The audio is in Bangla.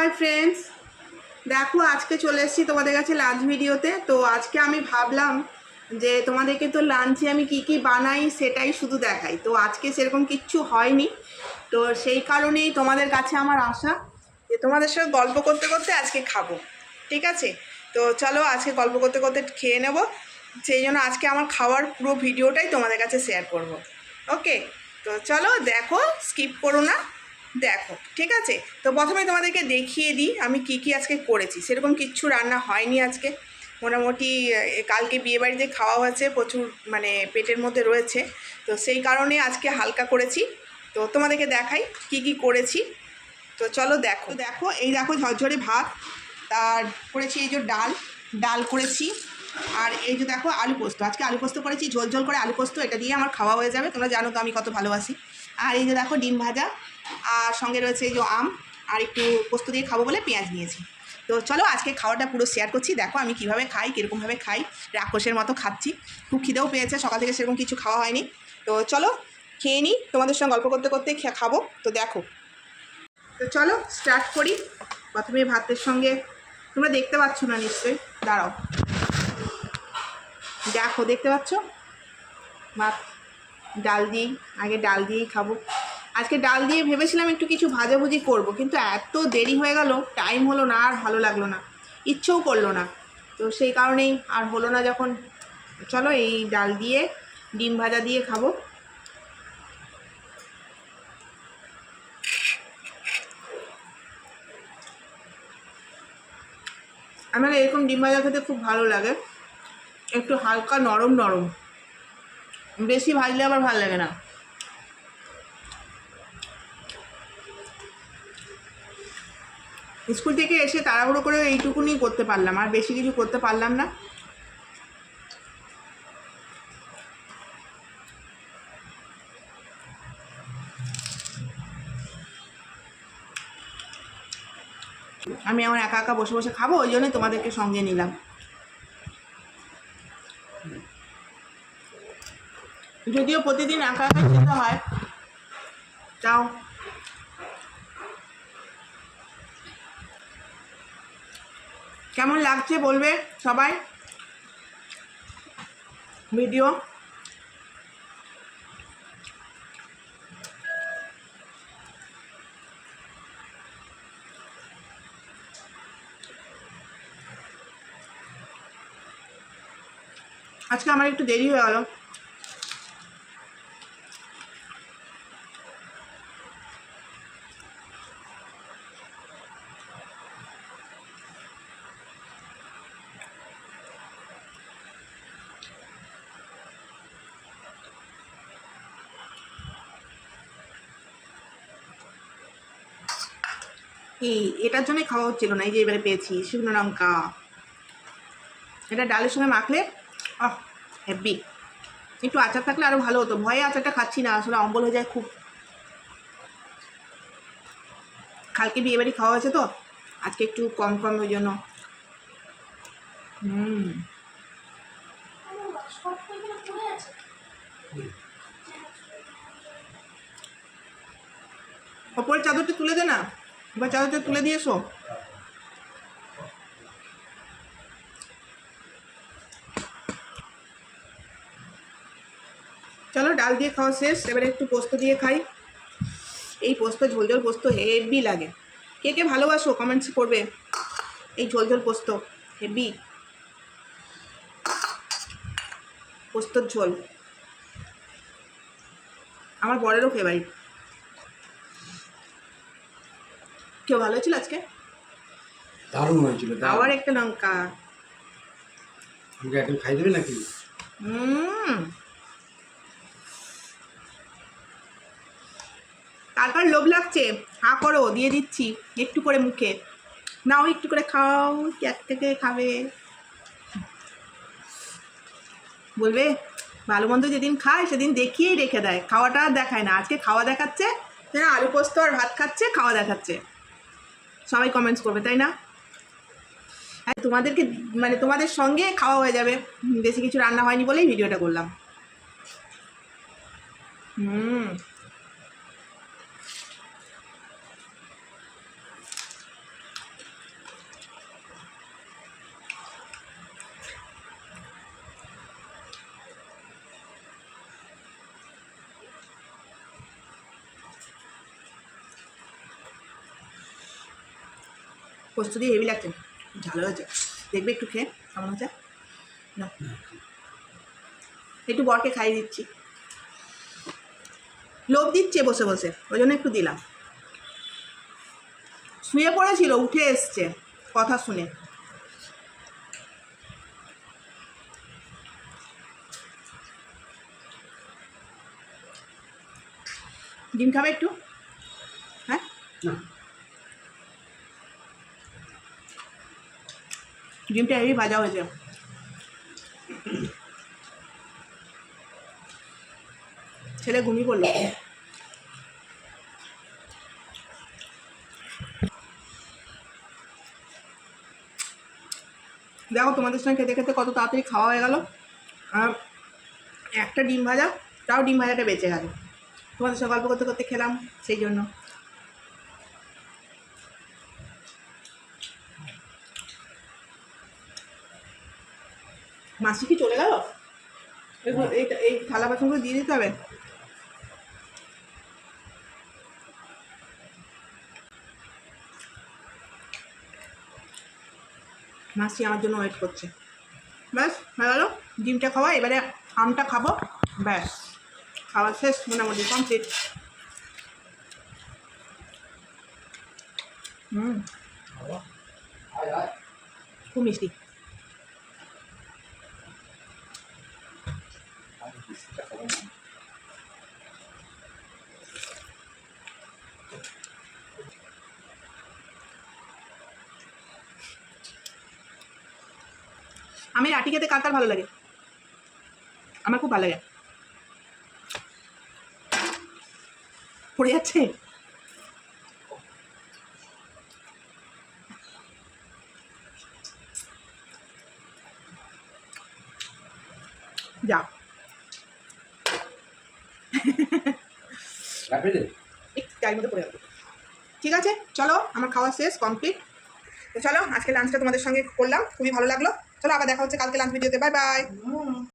হাই ফ্রেন্ডস, দেখো আজকে চলে এসেছি তোমাদের কাছে লাঞ্চ ভিডিওতে। তো আজকে আমি ভাবলাম যে তোমাদেরকে তো লাঞ্চে আমি কি কি বানাই সেটাই শুধু দেখাই। তো আজকে সেরকম কিচ্ছু হয়নি, তো সেই কারণেই তোমাদের কাছে আমার আশা যে তোমাদের সঙ্গে গল্প করতে করতে আজকে খাবো। ঠিক আছে, তো চলো আজকে গল্প করতে করতে খেয়ে নেব। সেই জন্য আজকে আমার খাওয়ার পুরো ভিডিওটাই তোমাদের কাছে শেয়ার করব। ওকে, তো চলো দেখো, স্কিপ করো না, দেখো। ঠিক আছে, তো প্রথমে তোমাদেরকে দেখিয়ে দিই আমি কি কি আজকে করেছি। সেরকম কিচ্ছু রান্না হয়নি আজকে, মোটামুটি কালকে বিয়েবাড়িতে খাওয়া হয়েছে, প্রচুর মানে পেটের মধ্যে রয়েছে, তো সেই কারণে আজকে হালকা করেছি। তো তোমাদেরকে দেখাই কি কি করেছি। তো চলো দেখো দেখো, এই দেখো ঝরঝরে ভাত, তার করেছি এই যে ডাল ডাল করেছি, আর এই যে দেখো আলু পোস্ত। আজকে আলু পোস্ত করেছি, ঝোল ঝোল করে আলু পোস্ত, এটা দিয়ে আমার খাওয়া হয়ে যাবে। তোমরা জানো তো আমি কত ভালোবাসি। আর এই যে দেখো ডিম ভাজা, আর সঙ্গে রয়েছে এই যে আম, আর একটু পোস্ত দিয়ে খাবো বলে পেঁয়াজ নিয়েছি। তো চলো আজকে খাওয়াটা পুরো শেয়ার করছি। দেখো আমি কীভাবে খাই, কীরকমভাবে খাই, রাক্ষসের মতো খাচ্ছি। খুব খিদেও পেয়েছে, সকাল থেকে সেরকম কিছু খাওয়া হয়নি। তো চলো খেয়ে নিই, তোমাদের সঙ্গে গল্প করতে করতে খাবো। তো দেখো, তো চলো স্টার্ট করি। প্রথমে ভাতের সঙ্গে, তোমরা দেখতে পাচ্ছ না নিশ্চয়ই, দাঁড়াও, দেখো দেখতে পাচ্ছ ভাত ডাল দিয়েই, আগে ডাল দিয়েই খাবো। আজকে ডাল দিয়ে ভেবেছিলাম একটু কিছু ভাজাভুজি করব, কিন্তু এত দেরি হয়ে গেল, টাইম হলো না, আর ভালো লাগলো না, ইচ্ছেও করলো না। তো সেই কারণেই আর হলো না যখন, চলো এই ডাল দিয়ে ডিম ভাজা দিয়ে খাবো। আমার এরকম ডিম ভাজা খেতে খুব ভালো লাগে, একটু হালকা নরম নরম, বেশি ভাজলে আবার ভালো লাগে না। স্কুল থেকে এসে তাড়াহুড়ো করে এইটুকুনি করতে পারলাম, আর বেশি কিছু করতে পারলাম না। আমি আমার একা একা বসে বসে খাবো, ওই জন্যই তোমাদেরকে সঙ্গে নিলাম। যদিও প্রতিদিন একা একা খেতে হয়, তাও কেমন লাগছে বলবে সবাই ভিডিও। আজকে আমার একটু দেরি হয়ে গেল। এটার জন্যই খাওয়া হচ্ছিল না, এই যে এবারে পেয়েছি শুকনো লঙ্কা, এটা ডালের সঙ্গে মাখলে হেভি। একটু আচার থাকলে আরও ভালো হতো, ভয়ে আচারটা খাচ্ছি না, আসলে অম্বল হয়ে যায় খুব। কালকে বিয়েবাড়ি খাওয়া হয়েছে তো আজকে একটু কম কম, ওই জন্য। ওপরের চাদরটা তুলে দে না, এবার চাদরটা তুলে দিয়েছো। চলো ডাল দিয়ে খাওয়া শেষ, এবারে একটু পোস্ত দিয়ে খাই। এই পোস্ত, ঝোল ঝোল পোস্ত হেভি লাগে। কে কে ভালোবাসো কমেন্টস করবে। এই ঝোল ঝোল পোস্ত হেভি, পোস্তর ঝোল আমার বরেরও ফেভারিট। কেউ ভালো ছিল আজকে, দারুণ হয়েছিল। আবার একটা লঙ্কা, আমাকে এখন খাই দেবে নাকি? তারপর লোভ লাগছে, হাঁ করো, দিয়ে দিচ্ছি একটু করে মুখে নাও, একটু করে খাও, এক থেকে খাবে। বলবে ভালো মন্দ যেদিন খায় সেদিন দেখিয়েই রেখে দেয়, খাওয়াটা আর দেখায় না। আজকে খাওয়া দেখাচ্ছে, আলু পোস্ত আর ভাত খাচ্ছে, খাওয়া দেখাচ্ছে। সবাই কমেন্টস করবে তাই না? হ্যাঁ, তোমাদেরকে মানে তোমাদের সঙ্গে খাওয়া হয়ে যাবে, বেশি কিছু রান্না হয়নি বলেই ভিডিওটা করলাম। পোস্ত দিয়ে হেভি লাগছে, ঝাল হয়েছে। দেখবে একটু খেয়ে কেমন হচ্ছে না, একটু বরকে খাইয়ে দিচ্ছি, লোভ দিচ্ছে বসে বসে, ওই জন্য একটু দিলাম। শুয়ে পড়েছিল, উঠে এসছে কথা শুনে। ডিম খাবে একটু? হ্যাঁ, না ডিমটা হেভি ভাজা হয়েছে। ছেলে ঘুমিয়ে পড়লো। দেখো তোমাদের সঙ্গে খেতে খেতে কত তাড়াতাড়ি খাওয়া হয়ে গেল। আর একটা ডিম ভাজা, তাও ডিম ভাজাটা বেঁচে গেল, তোমাদের সঙ্গে গল্প করতে করতে খেলাম সেই জন্য। মাসি কি চলে গেল? এই থালা বাসনগুলো দিয়ে দিতে হবে। মাসি আমার জন্য ওয়েট করছে। ব্যাস হয়ে গেল, ডিমটা খাওয়া, এবারে আমটা খাবো, ব্যাস খাওয়া শেষ, মোটামুটি কমপ্লিট। খুব মিষ্টি। আমি রাটি খেতে কার কার ভালো লাগে? আমার খুব ভালো লাগে। পড়ে যাচ্ছে। যা গায়ের মধ্যে পড়ে যাবে। ঠিক আছে, চলো আমার খাওয়া শেষ, কমপ্লিট। তো চলো আজকে লাঞ্চটা তোমাদের সঙ্গে করলাম, খুবই ভালো লাগলো। চলো আবার দেখা হচ্ছে কালকে লাঞ্চ ভিডিওতে। Bye bye.